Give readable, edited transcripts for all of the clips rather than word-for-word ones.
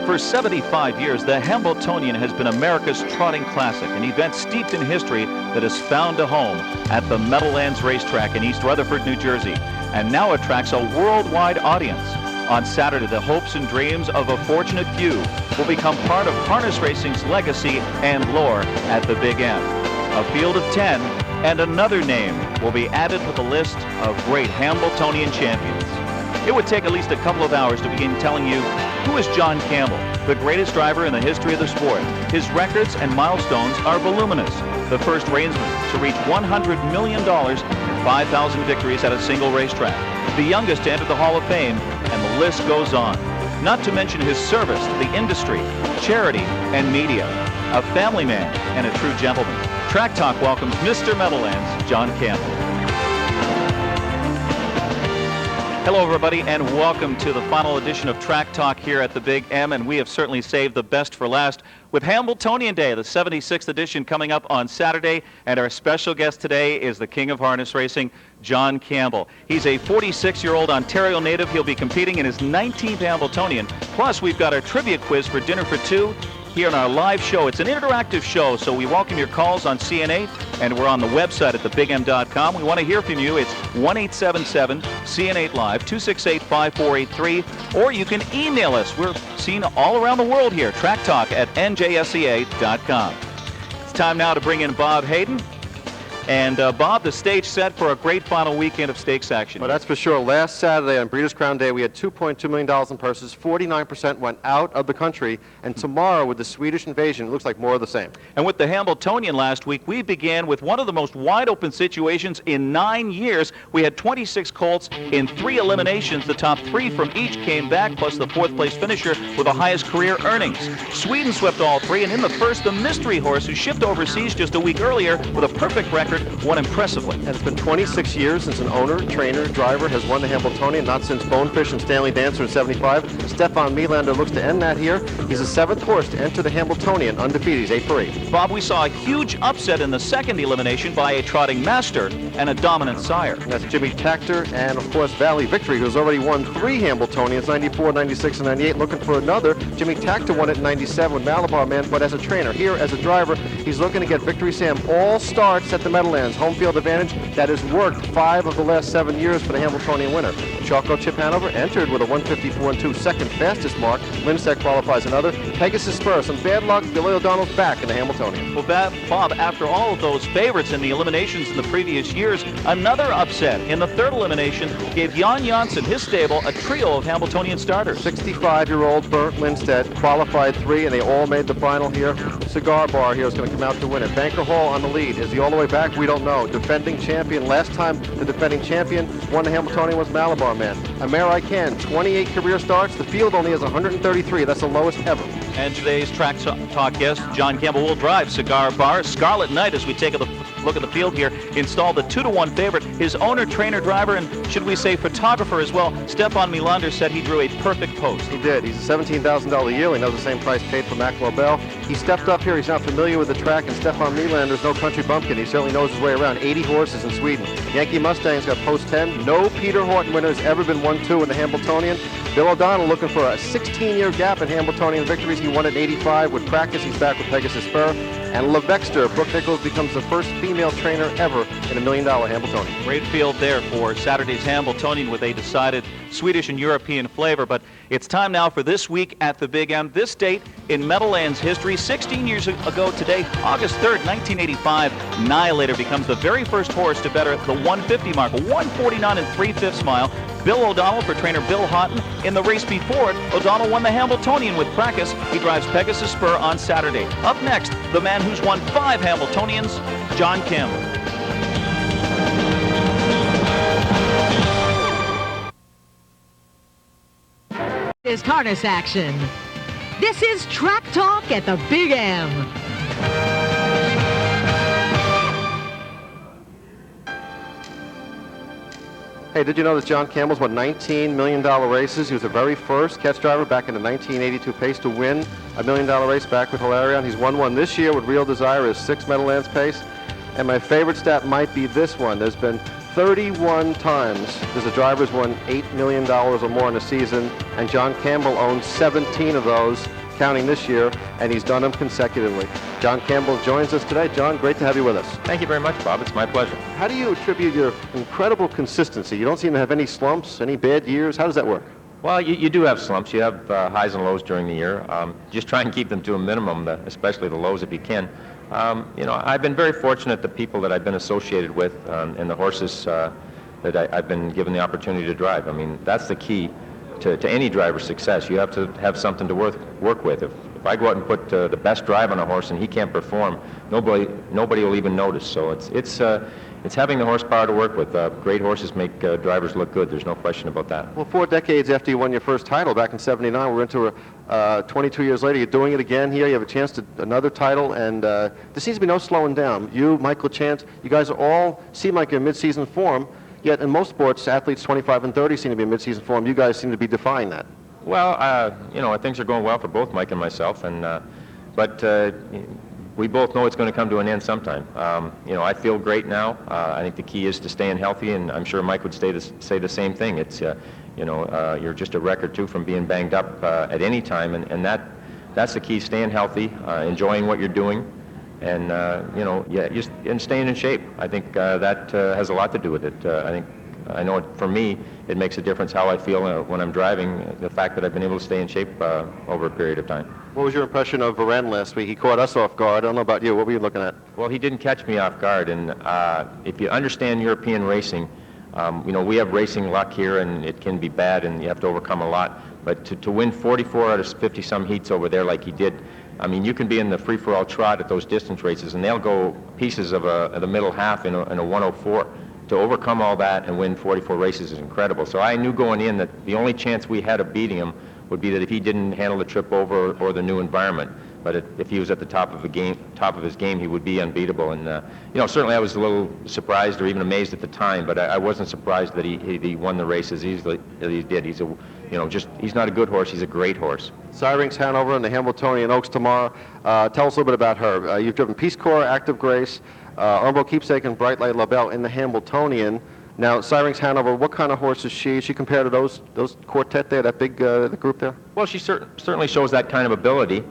For 75 years, the Hambletonian has been America's trotting classic, an event steeped in history that has found a home at the Meadowlands racetrack in East Rutherford, New Jersey, and now attracts a worldwide audience. On Saturday, the hopes and dreams of a fortunate few will become part of harness racing's legacy and lore at the Big M. A field of 10 and another name will be added to the list of great Hambletonian champions. It would take at least a couple of hours to begin telling you who is John Campbell, the greatest driver in the history of the sport. His records and milestones are voluminous. The first reinsman to reach $100 million and 5,000 victories at a single racetrack. The youngest to enter the Hall of Fame, and the list goes on. Not to mention his service to the industry, charity, and media. A family man and a true gentleman. Track Talk welcomes Mr. Meadowlands, John Campbell. Hello, everybody, and welcome to the final edition of Track Talk here at the Big M, and we have certainly saved the best for last with Hambletonian Day, the 76th edition, coming up on Saturday, and our special guest today is the king of harness racing, John Campbell. He's a 46-year-old Ontario native. He'll be competing in his 19th Hambletonian. Plus, we've got our trivia quiz for dinner for two here on our live show. It's an interactive show, so we welcome your calls on CN8, and we're on the website at thebigm.com. We want to hear from you. It's 1-877-CN8-LIVE, 268-5483, or you can email us. We're seen all around the world here, tracktalk@njsea.com. It's time now to bring in Bob Hayden. And Bob, the stage set for a great final weekend of stakes action. Well, that's for sure. Last Saturday on Breeders' Crown Day, we had $2.2 million in purses. 49% went out of the country. And tomorrow, with the Swedish invasion, it looks like more of the same. And with the Hambletonian last week, we began with one of the most wide-open situations in 9 years. We had 26 colts in 3 eliminations. The top 3 from each came back, plus the 4th-place finisher with the highest career earnings. Sweden swept all 3, and in the first, the mystery horse, who shipped overseas just a week earlier with a perfect record, won impressively. And it's been 26 years since an owner, trainer, driver has won the Hambletonian, not since Bonefish and Stanley Dancer in '75. Stefan Meadowlander looks to end that here. He's the 7th horse to enter the Hambletonian undefeated. He's 8 for 8. Bob, we saw a huge upset in the second elimination by a trotting master and a dominant sire. And that's Jimmy Takter and, of course, Valley Victory, who's already won 3 Hambletonians, 94, 96, and 98, looking for another. Jimmy Takter won it in 97 with Malabar Man, but as a trainer. Here, as a driver, he's looking to get Victory Sam all starts at the Meadowlands. Home field advantage that has worked 5 of the last 7 years for the Hambletonian winner. Choco Chip Hanover entered with a 154-2 second fastest mark. Lindstedt qualifies another. Pegasus Spur, some bad luck. Billy O'Donnell's back in the Hambletonian. Well, Bob, after all of those favorites in the eliminations in the previous years, another upset in the 3rd elimination gave Jan Janssen, his stable, a trio of Hambletonian starters. 65-year-old Bert Lindstedt qualified 3, and they all made the final here. Cigar Bar here is going to come out to win it. Banker Hall on the lead. Is he all the way back? We don't know. Defending champion. Last time the defending champion won the Hambletonian was Malabar Man. I Can, 28 career starts. The field only has 133. That's the lowest ever. And today's Track Talk guest, John Campbell, will drive Cigar Bar. Scarlet Knight, as we take a look at the field here, installed the 2-to-1 favorite. His owner, trainer, driver, and should we say photographer as well, Stefan Meadowlander, said he drew a perfect post. He did. He's a $17,000 yearling. Knows the same price paid for Macklowe Bell. He stepped up here. He's not familiar with the track, and Stefan Meadowlander's no country bumpkin. He certainly knows his way around. 80 horses in Sweden. Yankee Mustang's got post 10. No Peter Horton winner has ever been 1-2 in the Hambletonian. Bill O'Donnell looking for a 16-year gap in Hambletonian victories. He won at 85 with practice. He's back with Pegasus Spur. And LeVexter, Brooke Nichols, becomes the first female trainer ever in a $1 million Hambletonian. Great field there for Saturday's Hambletonian with a decided Swedish and European flavor. But it's time now for this week at the Big M. This date in Meadowlands history, 16 years ago today, August 3rd, 1985, Annihilator becomes the very first horse to better the 150 mark, a 149 3/5 mile. Bill O'Donnell for trainer Bill Houghton. In the race before it, O'Donnell won the Hambletonian with practice. He drives Pegasus Spur on Saturday. Up next, the man who's won 5 Hambletonians, John Campbell. Is harness action. This is Track Talk at the Big M. Hey, did you know that John Campbell's won $19 million races? He was the very first catch driver back in the 1982 pace to win a $1 million race back with Hilarion. He's won one this year with Real Desire, his 6th Meadowlands pace. And my favorite stat might be this one. There's been 31 times does the drivers won $8 million or more in a season, and John Campbell owns 17 of those, counting this year, and he's done them consecutively. John Campbell joins us today. John, great to have you with us. Thank you very much, Bob. It's my pleasure. How do you attribute your incredible consistency? You don't seem to have any slumps, any bad years. How does that work? Well, you do have slumps. You have highs and lows during the year. Just try and keep them to a minimum, especially the lows if you can. I've been very fortunate, the people that I've been associated with and the horses that I've been given the opportunity to drive. I mean, that's the key to any driver's success. You have to have something to work with. If I go out and put the best drive on a horse and he can't perform, nobody will even notice. So it's having the horsepower to work with. Great horses make drivers look good. There's no question about that. Well, 4 decades after you won your first title back in '79, we're into 22 years later. You're doing it again here. You have a chance to another title, and there seems to be no slowing down. You, Michael Chance, you guys all seem like you're in mid-season form. Yet in most sports, athletes 25 and 30 seem to be in mid-season form. You guys seem to be defying that. Well, things are going well for both Mike and myself, but we both know it's going to come to an end sometime. I feel great now. I think the key is to staying healthy, and I'm sure Mike would say the same thing. It's, you're just a record too from being banged up at any time, and that's the key: staying healthy, enjoying what you're doing, and and staying in shape. I think that has a lot to do with it. I know for me, it makes a difference how I feel when I'm driving, the fact that I've been able to stay in shape over a period of time. What was your impression of Varenne last week? He caught us off guard. I don't know about you. What were you looking at? Well, he didn't catch me off guard, and if you understand European racing, we have racing luck here, and it can be bad, and you have to overcome a lot. But to win 44 out of 50-some heats over there like he did, I mean, you can be in the free-for-all trot at those distance races, and they'll go pieces of the middle half in a 104. To overcome all that and win 44 races is incredible. So I knew going in that the only chance we had of beating him would be that if he didn't handle the trip over or the new environment. But if he was at the top of his game, he would be unbeatable. And certainly I was a little surprised or even amazed at the time, but I wasn't surprised that he won the race as easily as he did. He's he's not a good horse. He's a great horse. Syrinx Hanover and the Hambletonian Oaks tomorrow. Tell us a little bit about her. You've driven Peace Corps, Active Grace, Ormeau Keepsake, and Bright Light LaBelle in the Hambletonian. Now, Syrinx Hanover, what kind of horse is she? Is she compared to those quartet there, that big the group there? Well, she certainly shows that kind of ability.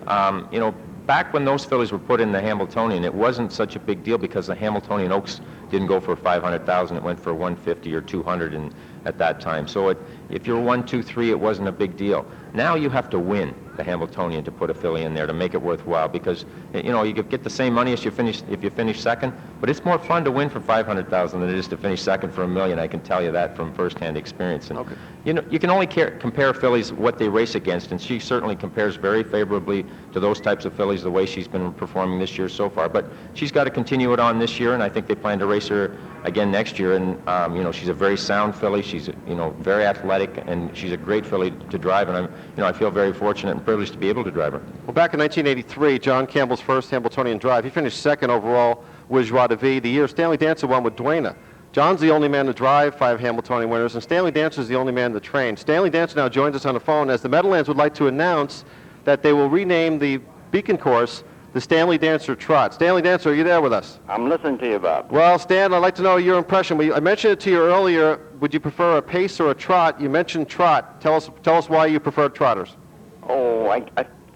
Back when those fillies were put in the Hambletonian, it wasn't such a big deal because the Hambletonian Oaks didn't go for 500,000. It went for 150 or 200 at that time. So if you're 1, 2, 3, it wasn't a big deal. Now you have to win the Hambletonian to put a filly in there to make it worthwhile, because you could get the same money if you finish second, but it's more fun to win for 500,000 than it is to finish second for $1 million. I can tell you that from first-hand experience. And okay. You can only compare fillies what they race against, and she certainly compares very favorably to those types of fillies the way she's been performing this year so far. But she's got to continue it on this year, and I think they plan to race her again next year. And she's a very sound filly. She's very athletic, and she's a great filly to drive. And I feel very fortunate and privileged to be able to drive her. Well, back in 1983, John Campbell's first Hambletonian drive, he finished second overall with Joie de Vie. The year Stanley Dancer won with Duena. John's the only man to drive 5 Hambletonian winners, and Stanley Dancer is the only man to train. Stanley Dancer now joins us on the phone, as the Meadowlands would like to announce that they will rename the Beacon course the Stanley Dancer Trot. Stanley Dancer, are you there with us? I'm listening to you, Bob. Well, Stan, I'd like to know your impression. I mentioned it to you earlier. Would you prefer a pace or a trot? You mentioned trot. Tell us why you prefer trotters. Oh, I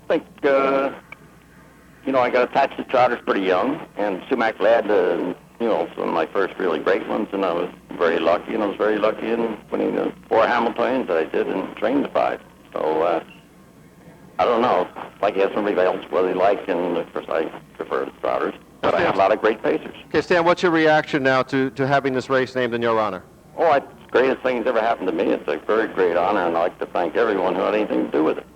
think, I got attached to trotters pretty young, and Sumac led some of my first really great ones, and I was very lucky, and I was very lucky in winning the 4 Hamiltonians that I did and trained the 5. So, I don't know. Like I asked somebody else what they like, and of course I prefer the trotters. But I have a lot of great pacers. Okay, Stan, what's your reaction now to having this race named in your honor? Oh, it's the greatest thing that's ever happened to me. It's a very great honor, and I'd like to thank everyone who had anything to do with it.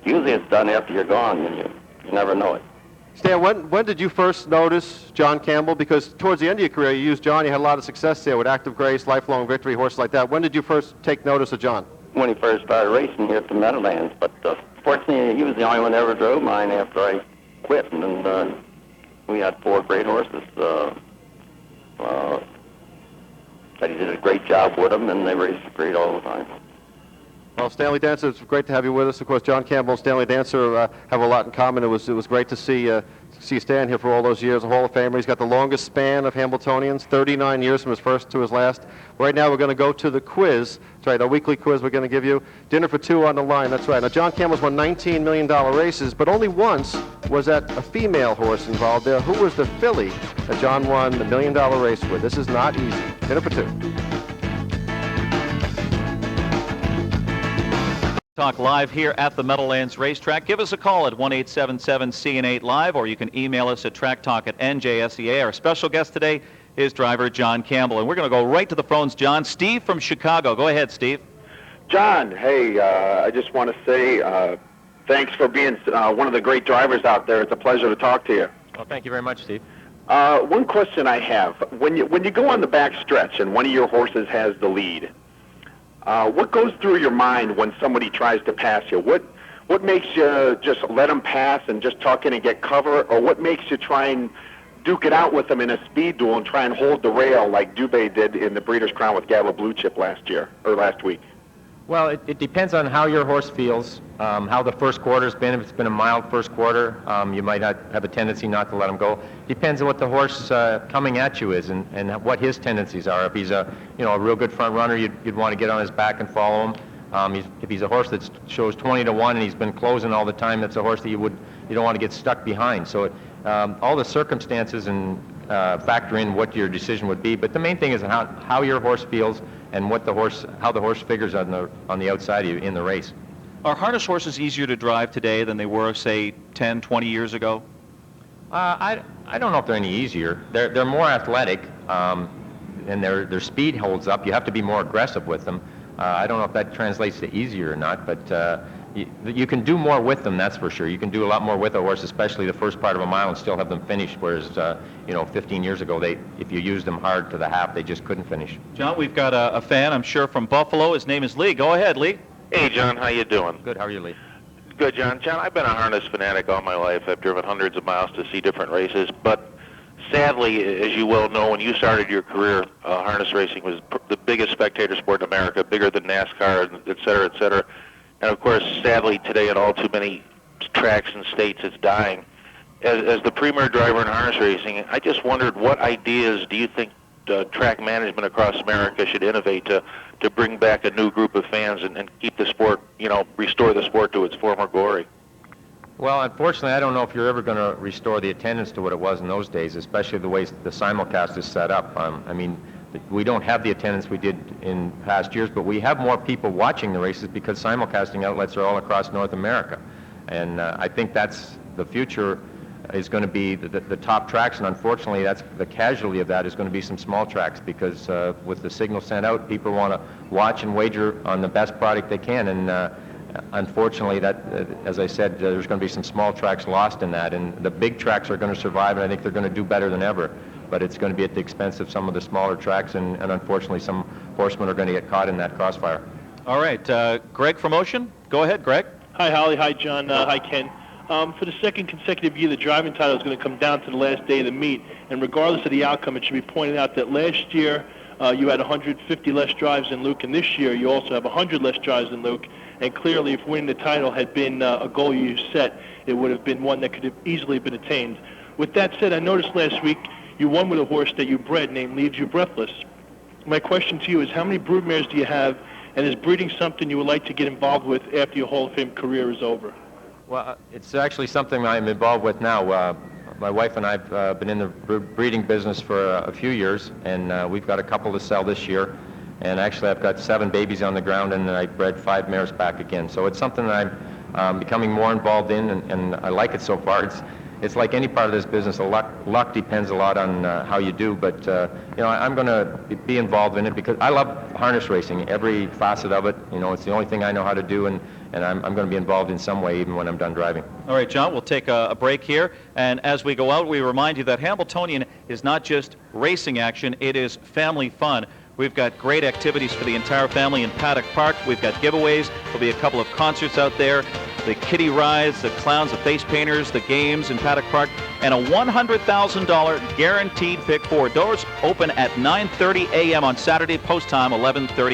Usually it's done after you're gone, and you never know it. Stan, when did you first notice John Campbell? Because towards the end of your career, you used John. You had a lot of success there with Active Grace, Lifelong Victory, horses like that. When did you first take notice of John? When he first started racing here at the Meadowlands. But fortunately, he was the only one that ever drove mine after I quit. And we had 4 great horses. That he did a great job with them, and they raced great all the time. Well, Stanley Dancer, it's great to have you with us. Of course, John Campbell and Stanley Dancer have a lot in common. It was great to see see Stan here for all those years, a Hall of Famer. He's got the longest span of Hambletonians, 39 years from his first to his last. Right now we're going to go to the quiz. That's right, our weekly quiz we're going to give you. Dinner for two on the line, that's right. Now John Campbell's won $19 million races, but only once was that a female horse involved there. Who was the filly that John won the $1 million race with? This is not easy. Dinner for two. Talk live here at the Meadowlands Racetrack. Give us a call at 1-877-CN8-LIVE, or you can email us at tracktalk@njsea. Our special guest today is driver John Campbell. And we're going to go right to the phones, John. Steve from Chicago. Go ahead, Steve. John, hey, I just want to say thanks for being one of the great drivers out there. It's a pleasure to talk to you. Well, thank you very much, Steve. One question I have. When you go on the back stretch and one of your horses has the lead, what goes through your mind when somebody tries to pass you? What makes you just let them pass and just tuck in and get cover, or what makes you try and duke it out with them in a speed duel and try and hold the rail like Dubé did in the Breeders' Crown with Gabba Blue Chip last week? Well, it depends on how your horse feels, how the first quarter's been. If it's been a mild first quarter, you might not have a tendency not to let him go. Depends on what the horse coming at you is and what his tendencies are. If he's a real good front runner, you'd want to get on his back and follow him. If he's a horse that shows 20-1 and he's been closing all the time, that's a horse that you don't want to get stuck behind. So all the circumstances and factor in what your decision would be. But the main thing is how your horse feels and how the horse figures on the outside of you in the race. Are harness horses easier to drive today than they were, say, 10, 20 years ago? I don't know if they're any easier. They're more athletic, and their speed holds up. You have to be more aggressive with them. I don't know if that translates to easier or not, but you can do more with them, that's for sure. You can do a lot more with a horse, especially the first part of a mile, and still have them finish, whereas 15 years ago, if you used them hard to the half, they just couldn't finish. John, we've got a fan, I'm sure, from Buffalo. His name is Lee. Go ahead, Lee. Hey, John, how you doing? Good, how are you, Lee? Good, John. John, I've been a harness fanatic all my life. I've driven hundreds of miles to see different races, but sadly, as you well know, when you started your career, harness racing was the biggest spectator sport in America, bigger than NASCAR, et cetera, et cetera. And of course, sadly, today at all too many tracks and states, it's dying. As the premier driver in harness racing, I just wondered, what ideas do you think track management across America should innovate to bring back a new group of fans and keep the sport, restore the sport to its former glory? Well, unfortunately, I don't know if you're ever going to restore the attendance to what it was in those days, especially the way the simulcast is set up. We don't have the attendance we did in past years, but we have more people watching the races because simulcasting outlets are all across North America. And I think that's the future is going to be the top tracks, and unfortunately that's the casualty of that is going to be some small tracks because with the signal sent out, people want to watch and wager on the best product they can, and unfortunately that, as I said, there's going to be some small tracks lost in that, and the big tracks are going to survive, and I think they're going to do better than ever. But it's going to be at the expense of some of the smaller tracks, and unfortunately some horsemen are going to get caught in that crossfire. All right, Greg from Ocean. Go ahead, Greg. Hi, Holly. Hi, John. Hi, Ken. For the second consecutive year, the driving title is going to come down to the last day of the meet, and regardless of the outcome, it should be pointed out that last year you had 150 less drives than Luke, and this year you also have 100 less drives than Luke, and clearly if winning the title had been a goal you set, it would have been one that could have easily been attained. With that said, I noticed last week you won with a horse that you bred named Leaves You Breathless. My question to you is, how many broodmares do you have, and is breeding something you would like to get involved with after your Hall of Fame career is over? Well, it's actually something I'm involved with now. My wife and I have been in the breeding business for a few years, and we've got a couple to sell this year. And actually, I've got 7 babies on the ground, and I bred 5 mares back again. So it's something that I'm becoming more involved in, and I like it so far. It's like any part of this business. Luck depends a lot on how you do, but I'm going to be involved in it because I love harness racing, every facet of it. It's the only thing I know how to do, and I'm going to be involved in some way even when I'm done driving. All right, John, we'll take a break here, and as we go out, we remind you that Hambletonian is not just racing action, it is family fun. We've got great activities for the entire family in Paddock Park. We've got giveaways. There'll be a couple of concerts out there, the kiddie rides, the clowns, the face painters, the games in Paddock Park, and a $100,000 guaranteed pick 4. Doors open at 9:30 a.m. on Saturday, post time 11:30.